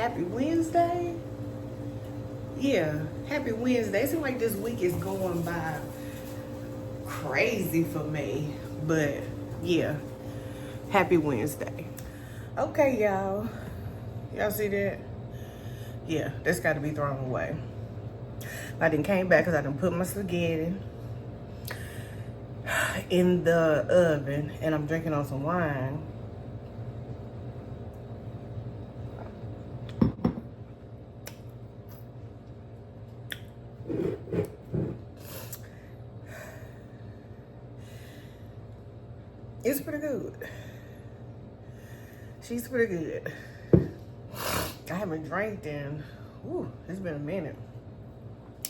Happy Wednesday. Yeah, happy Wednesday. It seems like this week is going by crazy for me. But yeah, happy Wednesday. Okay, y'all. Y'all see that? Yeah, that's got to be thrown away. I done came back because I done put my spaghetti in the oven and I'm drinking on some wine. It's pretty good. She's pretty good. I haven't drank in, it's been a minute.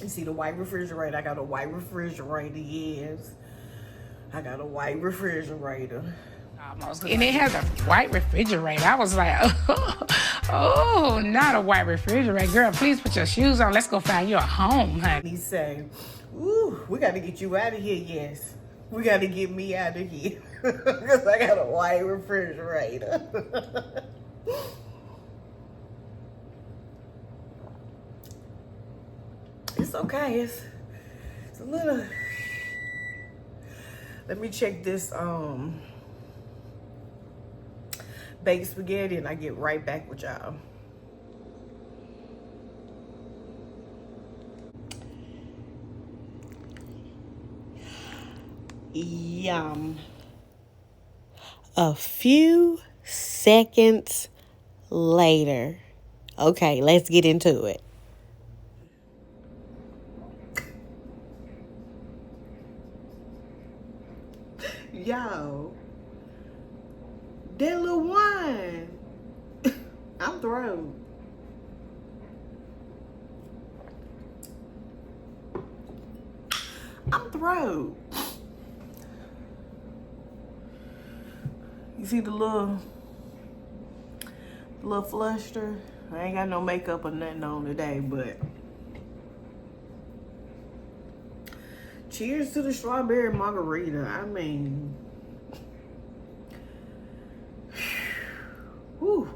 You see the white refrigerator? I got a white refrigerator, yes. I got a white refrigerator. Almost. And it has a white refrigerator. I was like, oh, not a white refrigerator. Girl, please put your shoes on. Let's go find you a home, honey. He say, ooh, we got to get you out of here, yes. We got to get me out of here. Because I got a white refrigerator. It's okay. It's a little... Let me check this baked spaghetti and I get right back with y'all. Yum. A few seconds later. Okay, let's get into it. Yo, that little wine. I'm through. I'm through. You see the little fluster? I ain't got no makeup or nothing on today, but cheers to the strawberry margarita. I mean, whew,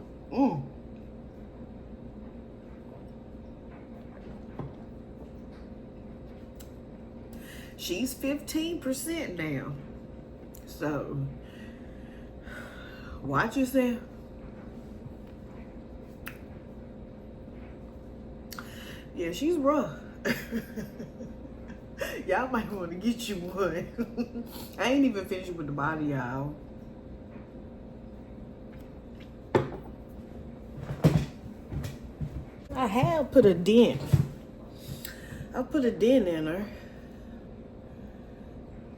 She's 15% now. So, watch yourself. Yeah, she's rough. Y'all might want to get you one. I ain't even finished with the body, y'all. I have put a dent. I put a dent in her.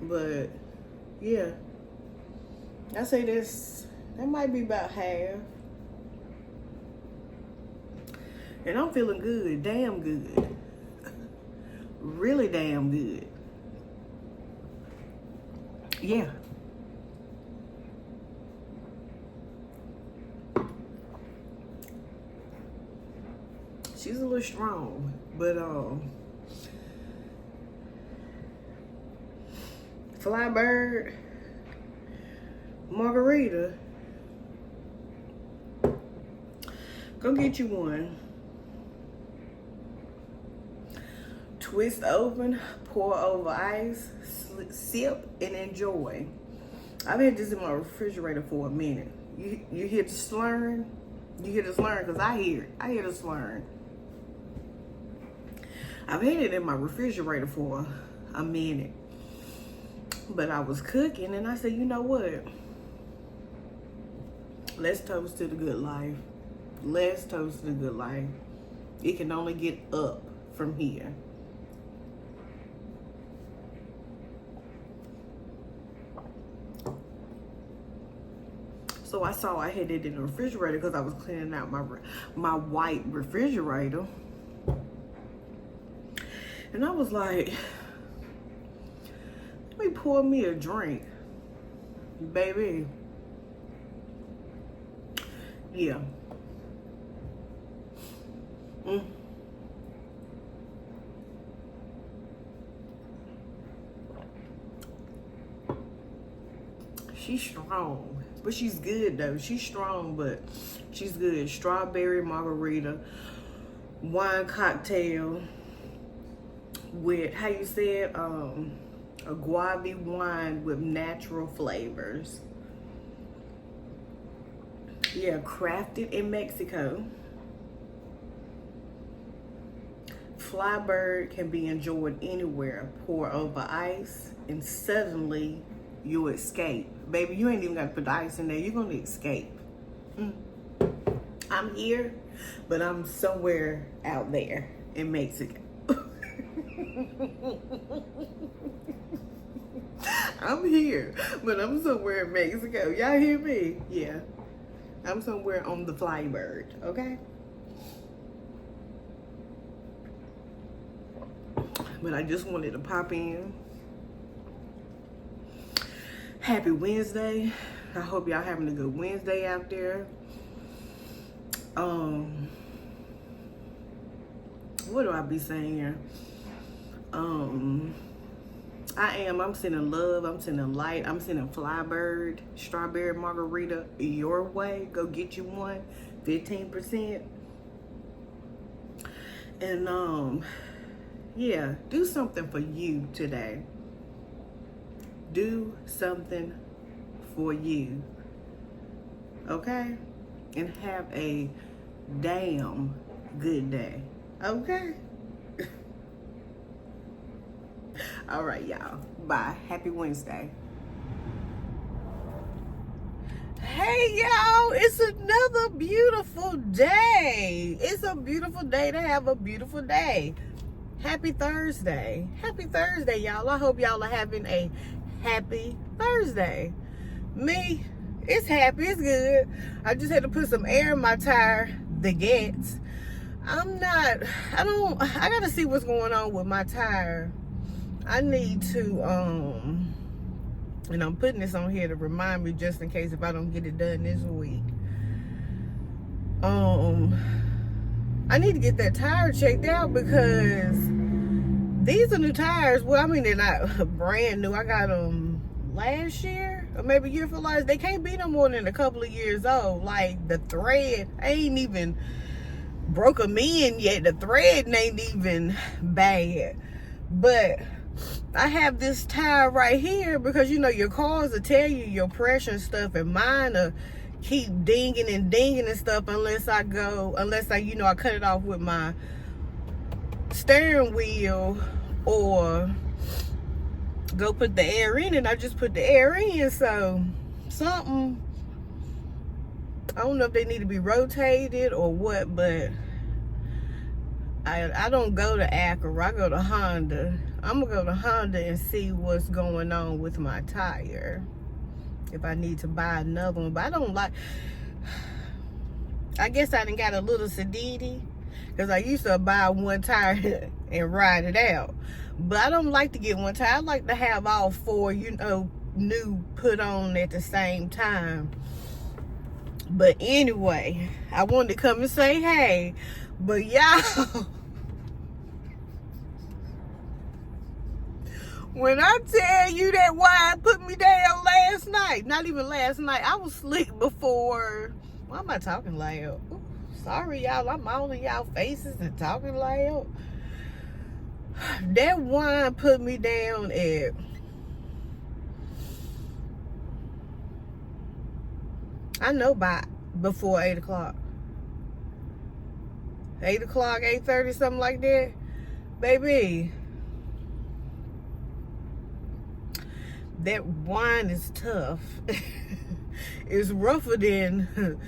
But, yeah. I say that might be about half. And I'm feeling good, damn good. Really damn good. Yeah. She's a little strong, but Flybird margarita. Go get you one. Twist open, pour over ice, sip, and enjoy. I've had this in my refrigerator for a minute. You hear the slurring? You hear the slurring? Because I hear it. I hear the slurring. I've had it in my refrigerator for a minute. But I was cooking and I said, you know what? Let's toast to the good life. Let's toast to the good life. It can only get up from here. So I saw I had it in the refrigerator because I was cleaning out my white refrigerator. And I was like, let me pour me a drink. Baby. Yeah. She's strong. But she's good though. She's strong, but she's good. Strawberry margarita, wine cocktail with, how you said, a guava wine with natural flavors. Yeah, crafted in Mexico. Flybird can be enjoyed anywhere. Pour over ice and suddenly you'll escape. Baby, you ain't even got to put the ice in there. You're going to escape. I'm here, but I'm somewhere out there in Mexico. I'm here, but I'm somewhere in Mexico. Y'all hear me? Yeah. I'm somewhere on the Flybird, okay? But I just wanted to pop in. Happy Wednesday. I hope y'all having a good Wednesday out there. What do I be saying here? I'm sending love, I'm sending light, I'm sending Flybird, strawberry margarita your way. Go get you one, 15%. And yeah, do something for you today. Do something for you. Okay? And have a damn good day. Okay? All right, y'all. Bye. Happy Wednesday. Hey, y'all. It's another beautiful day. It's a beautiful day to have a beautiful day. Happy Thursday. Happy Thursday, y'all. I hope y'all are having a happy Thursday. Me, it's happy. It's good. I just had to put some air in my tire. The Gets. I gotta see what's going on with my tire. I need to, and I'm putting this on here to remind me just in case if I don't get it done this week. I need to get that tire checked out because these are new tires. Well, I mean, they're not brand new. I got them last year or maybe year for last. They can't be no more than a couple of years old. Like the thread, I ain't even broke them in yet. The thread ain't even bad. But I have this tire right here because, you know, your cars will tell you your pressure and stuff, and mine will keep dinging and dinging and stuff unless I, you know, I cut it off with my steering wheel or go put the air in, and I just put the air in. So something, I don't know if they need to be rotated or what, but I don't go to Acura, I go to Honda. I'm gonna go to Honda and see what's going on with my tire, if I need to buy another one. But I don't like, I guess I done got a little sedity because I used to buy one tire and ride it out. But I don't like to get one tire. I like to have all four, you know, new put on at the same time. But anyway, I wanted to come and say hey. But y'all, when I tell you that wine put me down last night, not even last night, I was asleep before. Why am I talking loud? Ooh, sorry, y'all. I'm all in y'all faces and talking loud. That wine put me down at by before 8 o'clock. 8 o'clock, 8:30, something like that. Baby, that wine is tough. It's rougher than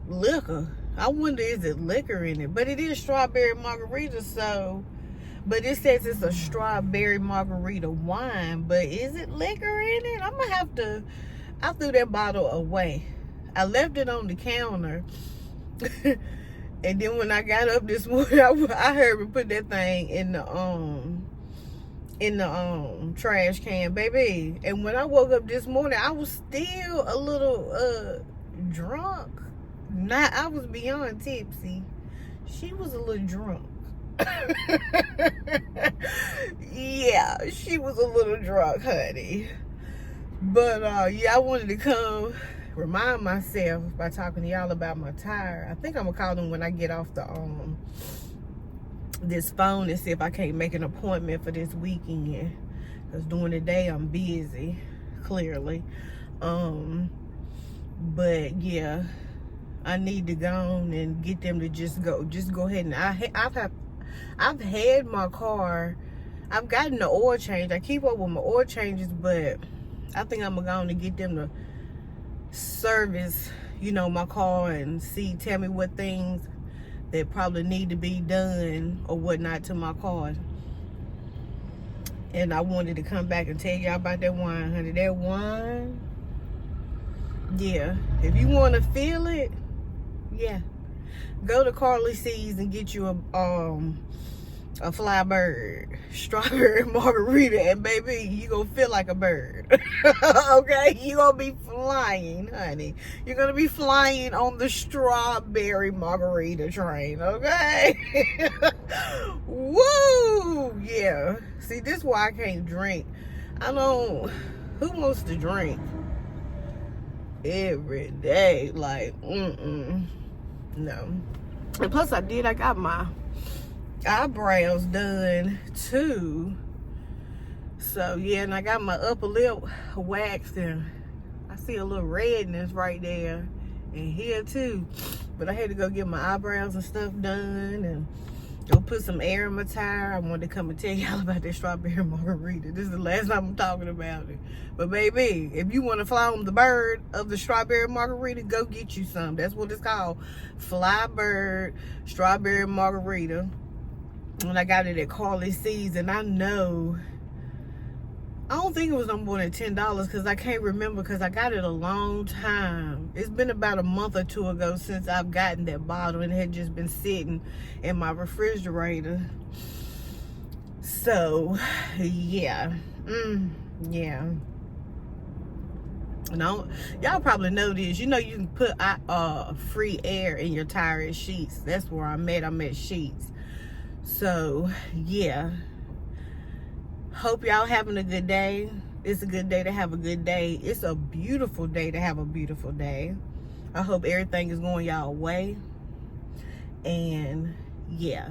liquor. I wonder, is it liquor in it? But it is strawberry margarita, so, but it says it's a strawberry margarita wine, but is it liquor in it? I'm gonna have to, I threw that bottle away. I left it on the counter. And then when I got up this morning, I heard me put that thing in the trash can, baby. And when I woke up this morning, I was still a little drunk. I was beyond tipsy. She was a little drunk. Yeah, she was a little drunk, honey. But yeah, I wanted to come remind myself by talking to y'all about my tire. I think I'm gonna call them when I get off the this phone and see if I can't make an appointment for this weekend. Because during the day I'm busy, clearly. But yeah, I need to go on and get them to just go ahead and I've had my car. I've gotten the oil change. I keep up with my oil changes, but I think I'm gonna go on and get them to service, you know, my car and tell me what things that probably need to be done or whatnot to my car. And I wanted to come back and tell y'all about that wine, honey. That wine, yeah. If you want to feel it, yeah. Go to Carly C's and get you a fly bird strawberry margarita, and baby, you gonna feel like a bird. Okay, you gonna be flying, honey. You're gonna be flying on the strawberry margarita train. Okay. Woo, yeah. See, this is why I can't drink. I don't. Who wants to drink every day? Like, no. And plus, I got my eyebrows done too. So yeah, and I got my upper lip waxed, and I see a little redness right there and here too. But I had to go get my eyebrows and stuff done and go put some air in my tire. I wanted to come and tell y'all about that strawberry margarita. This is the last time I'm talking about it. But baby, if you want to fly on the bird of the strawberry margarita, go get you some. That's what it's called. Fly bird strawberry margarita. And I got it at Carly C's, and I don't think it was no more than $10 because I can't remember, because I got it a long time. It's been about a month or two ago since I've gotten that bottle, and it had just been sitting in my refrigerator. So yeah, yeah. No, y'all probably know this. You know, you can put free air in your tire at Sheets. That's where I'm at Sheets. So yeah, hope y'all having a good day. It's a good day to have a good day. It's a beautiful day to have a beautiful day. I hope everything is going y'all way. And yeah,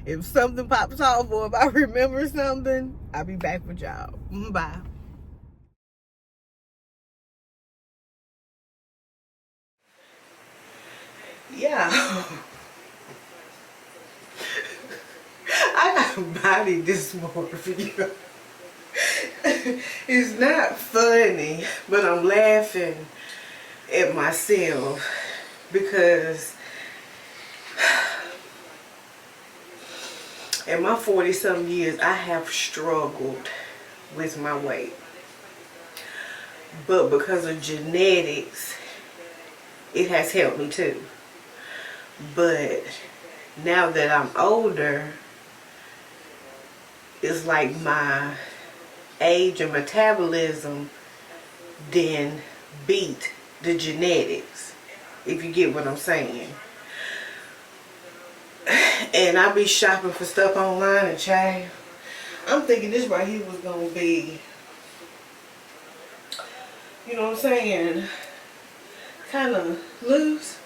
if something pops off or if I remember something, I'll be back with y'all. Bye. Yeah. I got a body this morning for you. It's not funny, but I'm laughing at myself because in my 40-some years, I have struggled with my weight. But because of genetics, it has helped me too. But now that I'm older, it's like my age and metabolism then beat the genetics, if you get what I'm saying. And I be shopping for stuff online, and child, I'm thinking this right here was gonna be, you know what I'm saying, kind of loose.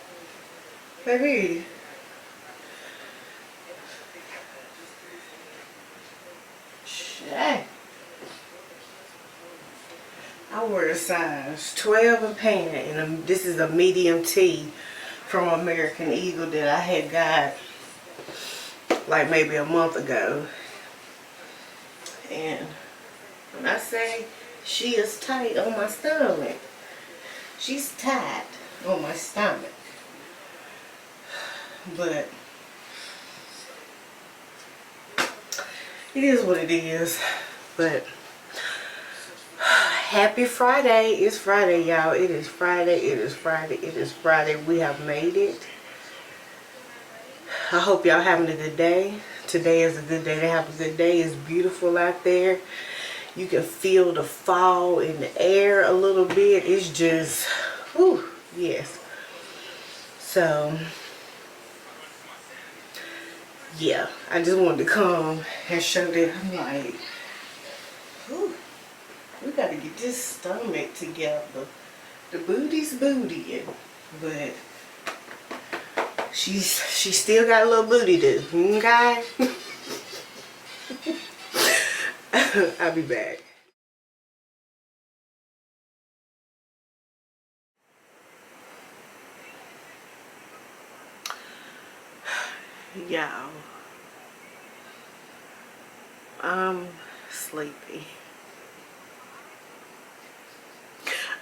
Baby, shit. I wear a size 12 in pant, and this is a medium tee from American Eagle that I had got like maybe a month ago. And when I say she is tight on my stomach, she's tight on my stomach. But it is what it is. But happy Friday. It's Friday, y'all. It is Friday. It is Friday. It is Friday. We have made it. I hope y'all having a good day. Today is a good day to have a good day. It's beautiful out there. You can feel the fall in the air a little bit. It's just, whew, yes. So, yeah, I just wanted to come and show that I'm like, whew, We gotta get this stomach together. The booty's bootying, but she still got a little booty to do, okay? I'll be back. Y'all, I'm sleepy.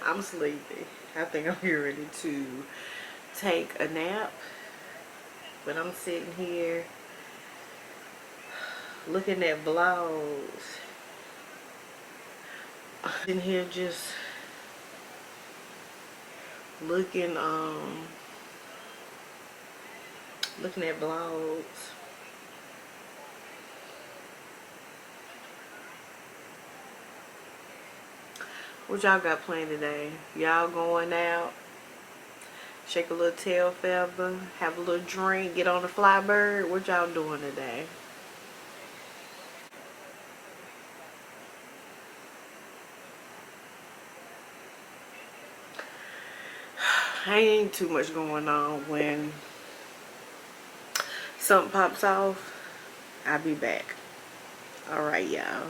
I'm sleepy. I think I'm here ready to take a nap, but I'm sitting here looking at vlogs. In here just looking looking at vlogs. What y'all got planned today? Y'all going out? Shake a little tail feather, have a little drink, get on the fly bird. What y'all doing today? Ain't too much going on. When something pops off, I'll be back. Alright, y'all.